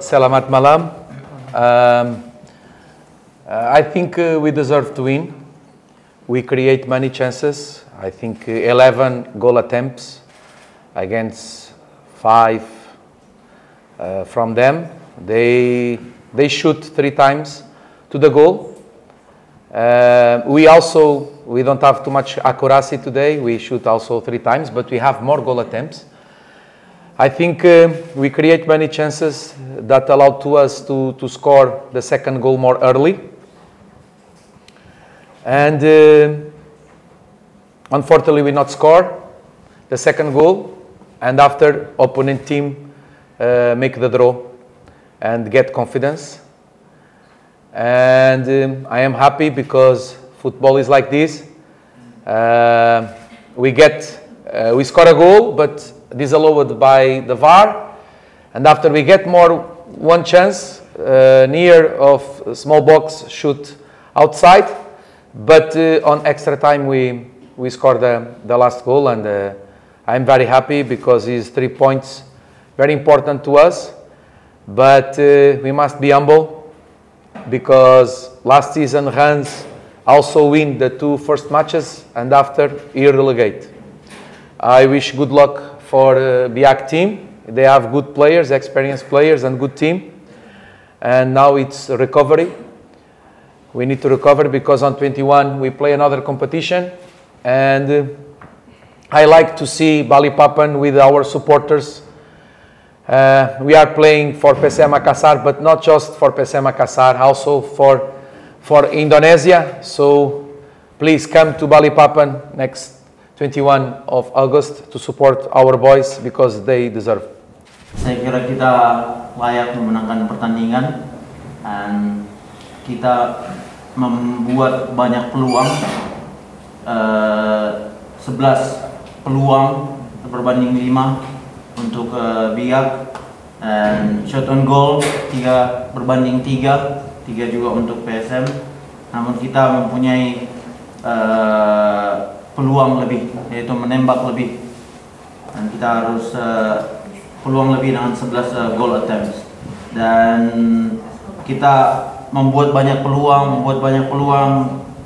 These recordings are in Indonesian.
Selamat malam. I think we deserve to win. We create many chances. I think 11 goal attempts against 5 from them. They shoot 3 times to the goal. We don't have too much accuracy today. We shoot also 3 times, but we have more goal attempts. I think we create many chances that allowed to us to score the second goal more early. And unfortunately, we not score the second goal. And after, opponent team make the draw and get confidence. And I am happy because football is like this. We score a goal, but disallowed by the VAR, and after we get one chance near of small box shoot outside, but on extra time we score the last goal, and I'm very happy because it's 3 points, very important to us. But we must be humble because last season Reims also win the 2 first matches and after he relegate. I wish good luck for BIAC team. They have good players, experienced players and good team. And now it's recovery. We need to recover because on 21 we play another competition. And I like to see Balikpapan with our supporters. We are playing for PSM Makassar, but not just for PSM Makassar, also for Indonesia. So please come to Balikpapan next 21 of August to support our boys because they deserve. Saya kira kita layak memenangkan pertandingan dan kita membuat banyak peluang, 11 peluang berbanding 5 untuk BIAC, dan shot on goal 3 berbanding 3 juga untuk PSM. Namun kita mempunyai peluang lebih, yaitu menembak lebih, dan kita harus peluang lebih dengan 11 goal attempts, dan kita membuat banyak peluang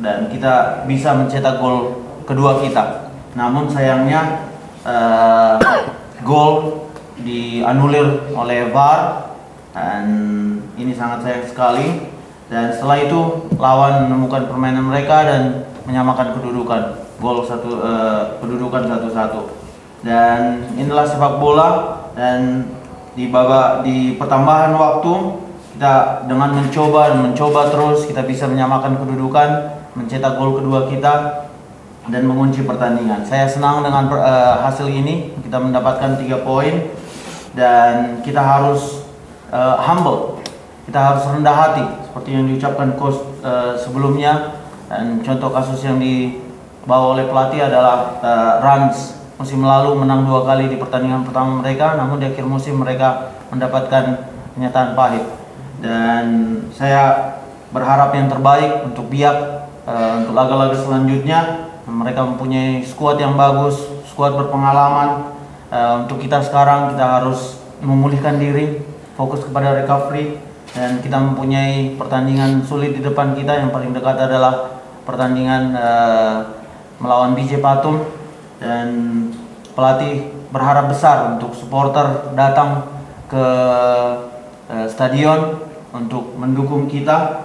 dan kita bisa mencetak gol kedua kita. Namun sayangnya gol dianulir oleh VAR, dan ini sangat sayang sekali. Dan setelah itu lawan menemukan permainan mereka dan menyamakan kedudukan. Kedudukan 1-1, dan inilah sepak bola. Dan di pertambahan waktu kita dengan mencoba terus kita bisa menyamakan kedudukan, mencetak gol kedua kita dan mengunci pertandingan. Saya senang dengan hasil ini. Kita mendapatkan 3 poin dan kita harus humble, kita harus rendah hati seperti yang diucapkan coach sebelumnya. Dan contoh kasus yang dibawa oleh pelatih adalah Reims musim lalu menang 2 kali di pertandingan pertama mereka, namun di akhir musim mereka mendapatkan kenyataan pahit. Dan saya berharap yang terbaik untuk BIAC untuk laga-laga selanjutnya. Mereka mempunyai skuad yang bagus, skuad berpengalaman. Untuk kita sekarang kita harus memulihkan diri, fokus kepada recovery, dan kita mempunyai pertandingan sulit di depan kita. Yang paling dekat adalah pertandingan melawan BJ Patum, dan pelatih berharap besar untuk supporter datang ke stadion untuk mendukung kita,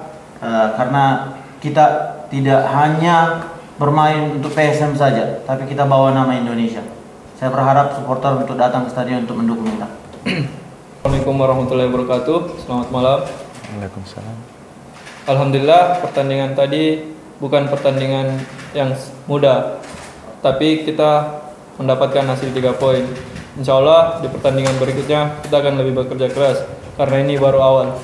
karena kita tidak hanya bermain untuk PSM saja, tapi kita bawa nama Indonesia. Saya berharap supporter untuk datang ke stadion untuk mendukung kita. Assalamualaikum warahmatullahi wabarakatuh. Selamat malam. Waalaikumsalam. Alhamdulillah, pertandingan tadi bukan pertandingan yang mudah, tapi kita mendapatkan hasil 3 poin. Insya Allah di pertandingan berikutnya kita akan lebih bekerja keras karena ini baru awal.